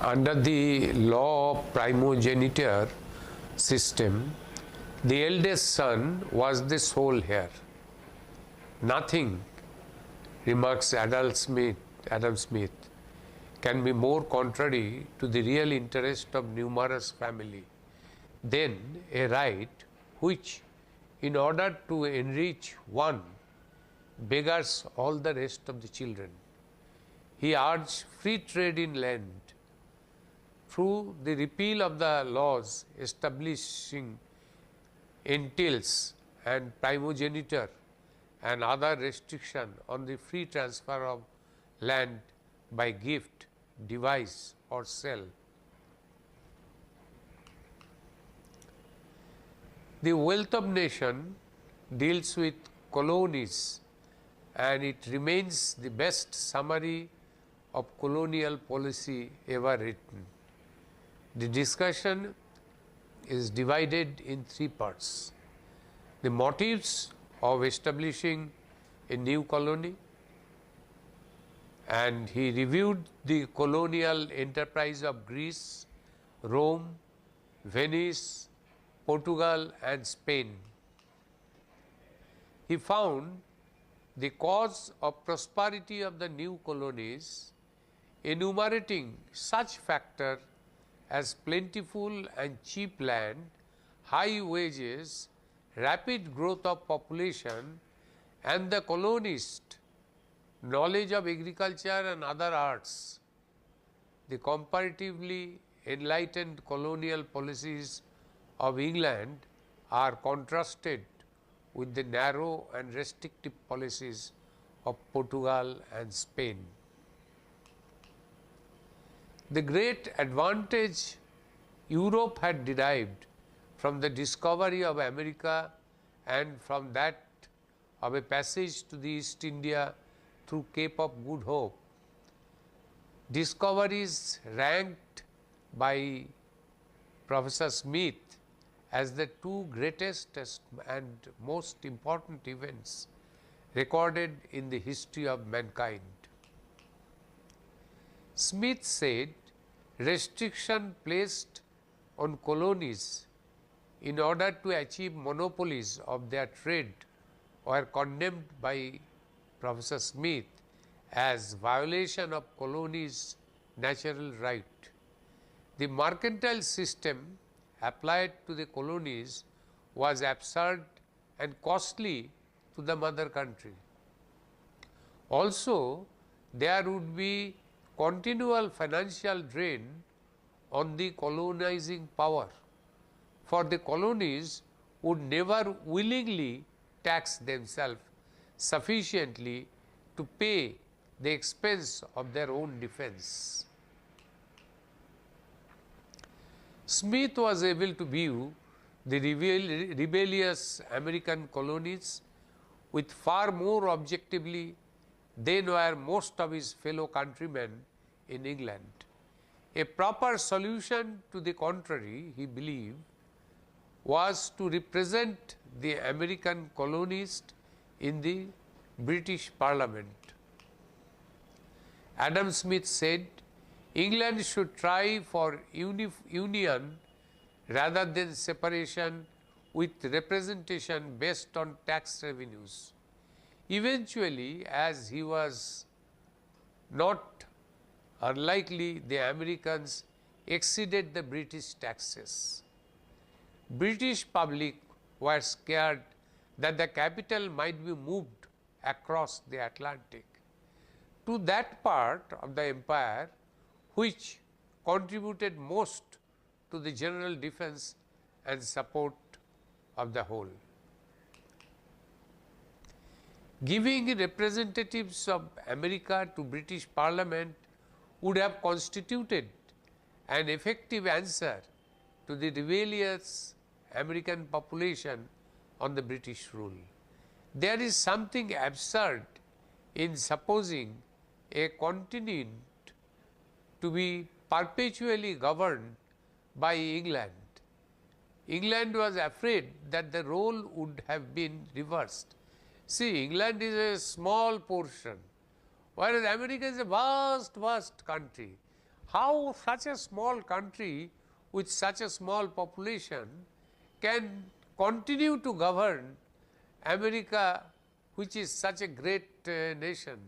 Under the law of primogeniture system, the eldest son was the sole heir. Nothing, remarks Adam Smith, can be more contrary to the real interest of numerous family than a right which, in order to enrich one, beggars all the rest of the children. He urged free trade in land. Through the repeal of the laws establishing entails and primogeniture and other restriction on the free transfer of land by gift, devise or sale, the wealth of nation deals with colonies, and it remains the best summary of colonial policy ever written. The discussion is divided in three parts: the motives of establishing a new colony, and he reviewed the colonial enterprise of Greece, Rome, Venice, Portugal and Spain. He found the cause of prosperity of the new colonies, enumerating such factors as plentiful and cheap land, high wages, rapid growth of population, and the colonist knowledge of agriculture and other arts. The comparatively enlightened colonial policies of England are contrasted with the narrow and restrictive policies of Portugal and Spain. The great advantage Europe had derived from the discovery of America and from that of a passage to the East India through Cape of Good Hope, discoveries ranked by Professor Smith as the two greatest and most important events recorded in the history of mankind. Smith said restriction placed on colonies in order to achieve monopolies of their trade were condemned by Professor Smith as violation of colonies' natural right. The mercantile system applied to the colonies was absurd and costly to the mother country. Also, there would be continual financial drain on the colonizing power, for the colonies would never willingly tax themselves sufficiently to pay the expense of their own defense. Smith was able to view the rebellious American colonies with far more objectively than were most of his fellow countrymen in England. A proper solution to the contrary, he believed, was to represent the American colonist in the British Parliament. Adam Smith said, England should try for union rather than separation with representation based on tax revenues. Eventually, as he was not unlikely, the Americans exceeded the British taxes. British public were scared that the capital might be moved across the Atlantic to that part of the empire which contributed most to the general defense and support of the whole. Giving representatives of America to British Parliament would have constituted an effective answer to the rebellious American population on the British rule. There is something absurd in supposing a continent to be perpetually governed by England. England was afraid that the role would have been reversed. See, England is a small portion, whereas America is a vast, vast country. how such a small country with such a small population can continue to govern America, which is such a great nation.